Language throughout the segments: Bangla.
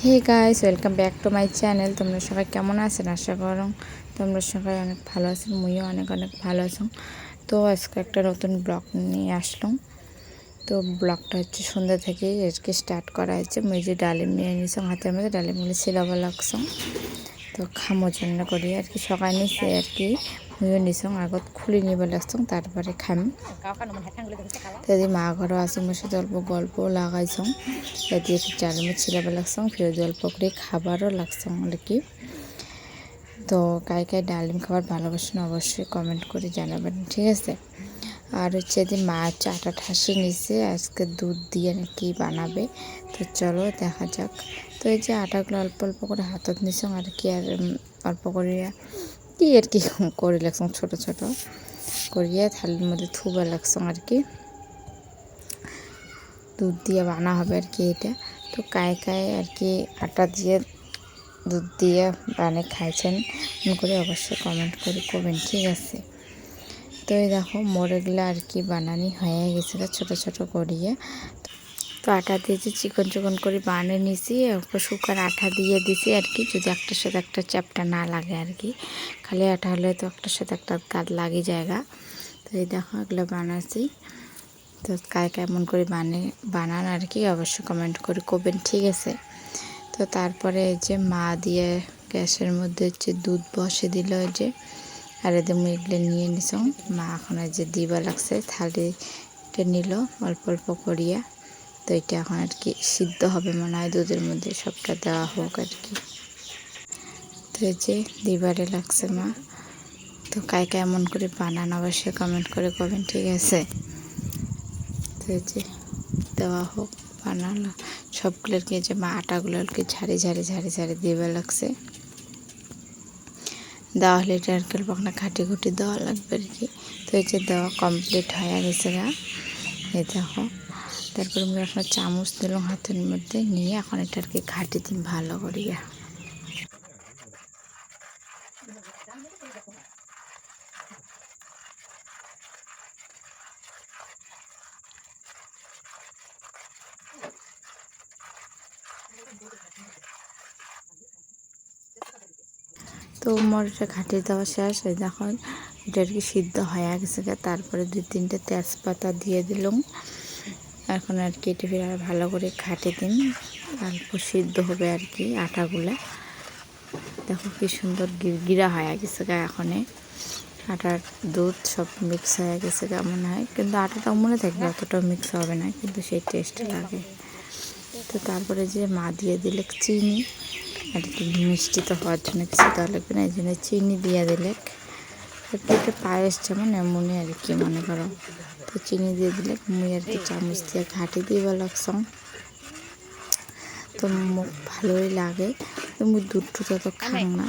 Hey guys, welcome back to my channel. তোমরা সবাই কেমন আছেন? আশা করো তোমরা সবাই অনেক ভালো আছেন। মুইও অনেক অনেক ভালো আছো। তো আজকে একটা নতুন ব্লগ নিয়ে আসলাম। তো ব্লগটা হচ্ছে সন্ধ্যা থেকে আজকে স্টার্ট করা হয়েছে। মুই যে ডালিম নিয়ে নিয়েছিলাম হাতের মধ্যে, ডালিমগুলো ছিলাবার লাগছাম। তো খামোর জন্য করি আর কি, সকাল নিচে আর কি মুইও নিছাম, আগত খুলে নিবার লাগছাম, তারপরে খাম। যদি মা ঘরও আছে মোর সাথে অল্প গল্প লাগাইছাম, যদি একটু ডালিমে ছিলাবার লাগছাম, ফিরে অল্প করে খাবারও লাগছাম আর কি। তো কাই কাই ডালিম খাবার ভালোবাসেন অবশ্যই কমেন্ট করে জানাবেন, ঠিক আছে। আর হচ্ছে যে মা আটা ঠাসে নিছে, আজকে দুধ দিয়ে নাকি বানাবে। তো চলো দেখা যাক। তো এই যে আটাগুলো অল্প অল্প করে হাতত নিছাম আর কি, আর অল্প করে কি আর কি করে লাগছাম, ছোটো ছোটো করিয়া থালির মধ্যে থুবা লাগছাম আর কি। দুধ দিয়ে বানা হবে আর কি এটা। তো কায় কায় আর কি আটা দিয়ে দুধ দিয়ে বানিয়ে খাইছেন মনে করে অবশ্যই কমেন্ট করে করবেন, ঠিক আছে। তো এই দেখো মোরগুলা আর কি বানানি হয়ে গেছে ছোটো ছোটো করিয়ে। তো আটা দিয়েছি, চিকন চিকন করে বানিয়ে নিয়েছি, শুকার আঠা দিয়ে দিছি আর কি, যদি একটার সাথে একটা চ্যাপটা না লাগে আর কি। খালি আটা হলে তো একটার সাথে একটা কাজ লাগে জায়গা। তো এই দেখো এগুলো বানাচ্ছি। তো কায় কেমন করে বানান আর কি অবশ্যই কমেন্ট করে করবেন, ঠিক আছে। তো তারপরে এই যে মা দিয়ে গ্যাসের মধ্যে হচ্ছে দুধ বসে দিল, যে আর এদের এগুলো নিয়ে নিছাম। মা এখন যে দিবা লাগছে, থালিটা নিল অল্প অল্প করিয়া। তো এটা এখন আর কি সিদ্ধ হবে মনে হয় দুধের মধ্যে, সবটা দেওয়া হোক আর কি। তো এই যে দিবারে লাগছে মা। তো কায় কেমন করে বানান অবশ্যই কমেন্ট করে করবেন, ঠিক আছে। তো এই যে দেওয়া হোক বানানো সবগুলোকে, যে মা আটাগুলোকে ঝাড়ি ঝাড়ি ঝাড়ি ঝাড়ি দিবে লাগছে। দেওয়া হলে এটা আর কি না ঘাটি ঘুটি দেওয়া লাগবে আর কি। তো এই যে দেওয়া কমপ্লিট হয়ে গেছে গা, এই দেখো। তারপরে আমি আপনার চামচ দিলাম হাতের মধ্যে নিয়ে, এখন এটা আর কি ঘাটি দিন ভালো করিয়া। তো মোর এটা ঘাটি দেওয়া শেষ, এই দেখো এটা আর কি সিদ্ধ হয়ে গেছে। তারপরে 2-3টে তেজপাতা দিয়ে দিলাম। এখন আর কি এটা ফিরে আর ভালো করে ঘাটে দিন, অল্প সিদ্ধ হবে আর কি আটাগুলা। দেখো কি সুন্দর গিরগিরা হয়ে গেছে গা, এখন আটার দুধ সব মিক্স হয়ে গেছে গা মনে হয়, কিন্তু আটাটাও মনে থাকবে অতটাও মিক্স হবে না, কিন্তু সেই টেস্ট লাগে। তো তারপরে যে মা দিয়ে দিলে চিনি আর একটু মিষ্টি তো হওয়ার জন্য কিছু দেওয়া লাগবে না, এই জন্য চিনি দিয়ে দিলে একটু একটু পায়েস যেমন এমনই আর কি মনে করো। তো চিনি দিয়ে দিলে মুই আর কি চামচ দিয়ে ঘাটি দিয়ে লাগছাম। তো মুখ ভালোই লাগে, তো মুই দুধ টুধ তো খাং না।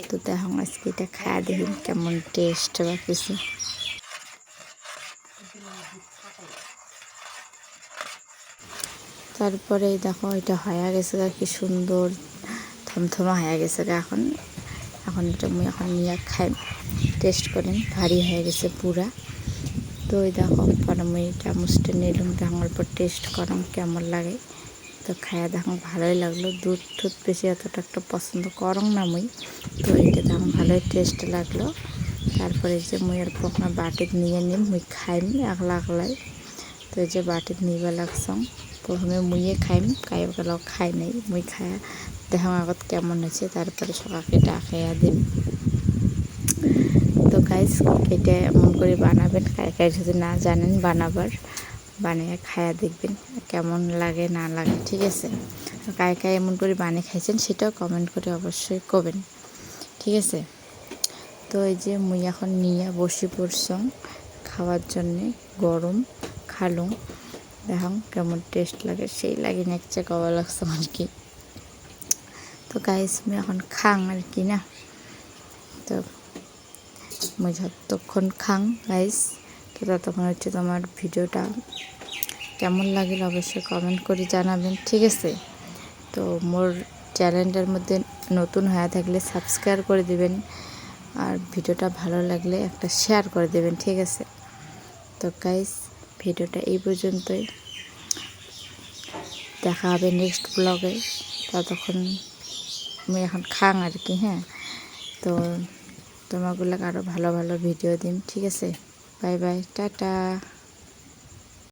তো দেখো আজকে এটা খাওয়া দেখি কেমন টেস্ট বা কিছু। তারপরে দেখো এটা হয়ে গেছে কি সুন্দর থমথমা হয়ে গেছে। এখন এখন এটা মুই এখন নিয়ে খাই, টেস্ট করেন, ভারী হয়ে গেছে পুরা। তো ওই দেখো পরে মুই চামচটা নিলাম, দেখো অল্প টেস্ট করাম কেমন লাগে। তো খায়া দেখো ভালোই লাগলো। দুধ টুধ বেশি অতটা একটা পছন্দ করং না মুই, তো এটা দেখো ভালোই টেস্ট লাগলো। তারপরে যে মুই আর আপনার বাটিত নিয়ে নিম, মুই খাইম একলা একলাই। তো এই যে বাটিত নিবা লাগছাম, প্রথমে মুইয়ে খাইম, কাইব গেলেও খাই নাই, মুই খায়া দেখো আগত কেমন হয়েছে, তারপরে সবাইকে ডাকাইয়া দিম। তো গাইস এটা এমন করে বানাবেন, কাই কাই যদি না জানেন বানাবার, বানিয়ে খায়া দেখবেন কেমন লাগে না লাগে, ঠিক আছে। কাই কাই এমন করে বানিয়ে খাইছেন সেটাও কমেন্ট করে অবশ্যই করবেন, ঠিক আছে। তো এই যে মুই এখন নিয়ে বসে পড়ছম খাওয়ার জন্যে, গরম খালুম, দেখুন কেমন টেস্ট লাগে, সেই লাগে নেকচে কবা লাগছে আর কি। তো গাইস মুই এখন খাং আর কি না। তো মুই যতক্ষণ খাং গাইস, তো ততক্ষণ হচ্ছে তোমার ভিডিওটা কেমন লাগিল অবশ্যই কমেন্ট করে জানাবেন, ঠিক আছে। তো মোর চ্যানেলটার মধ্যে নতুন হয়ে থাকলে সাবস্ক্রাইব করে দিবেন, আর ভিডিওটা ভালো লাগলে একটা শেয়ার করে দেবেন, ঠিক আছে। তো গাইস ভিডিওটা এই পর্যন্তই, দেখা হবে নেক্সট ব্লগে। ততক্ষণ আমি এখন খাং আর কি। হ্যাঁ, তো তোমাগুলোকে আরও ভালো ভালো ভিডিও দিন, ঠিক আছে? Bye bye, tata.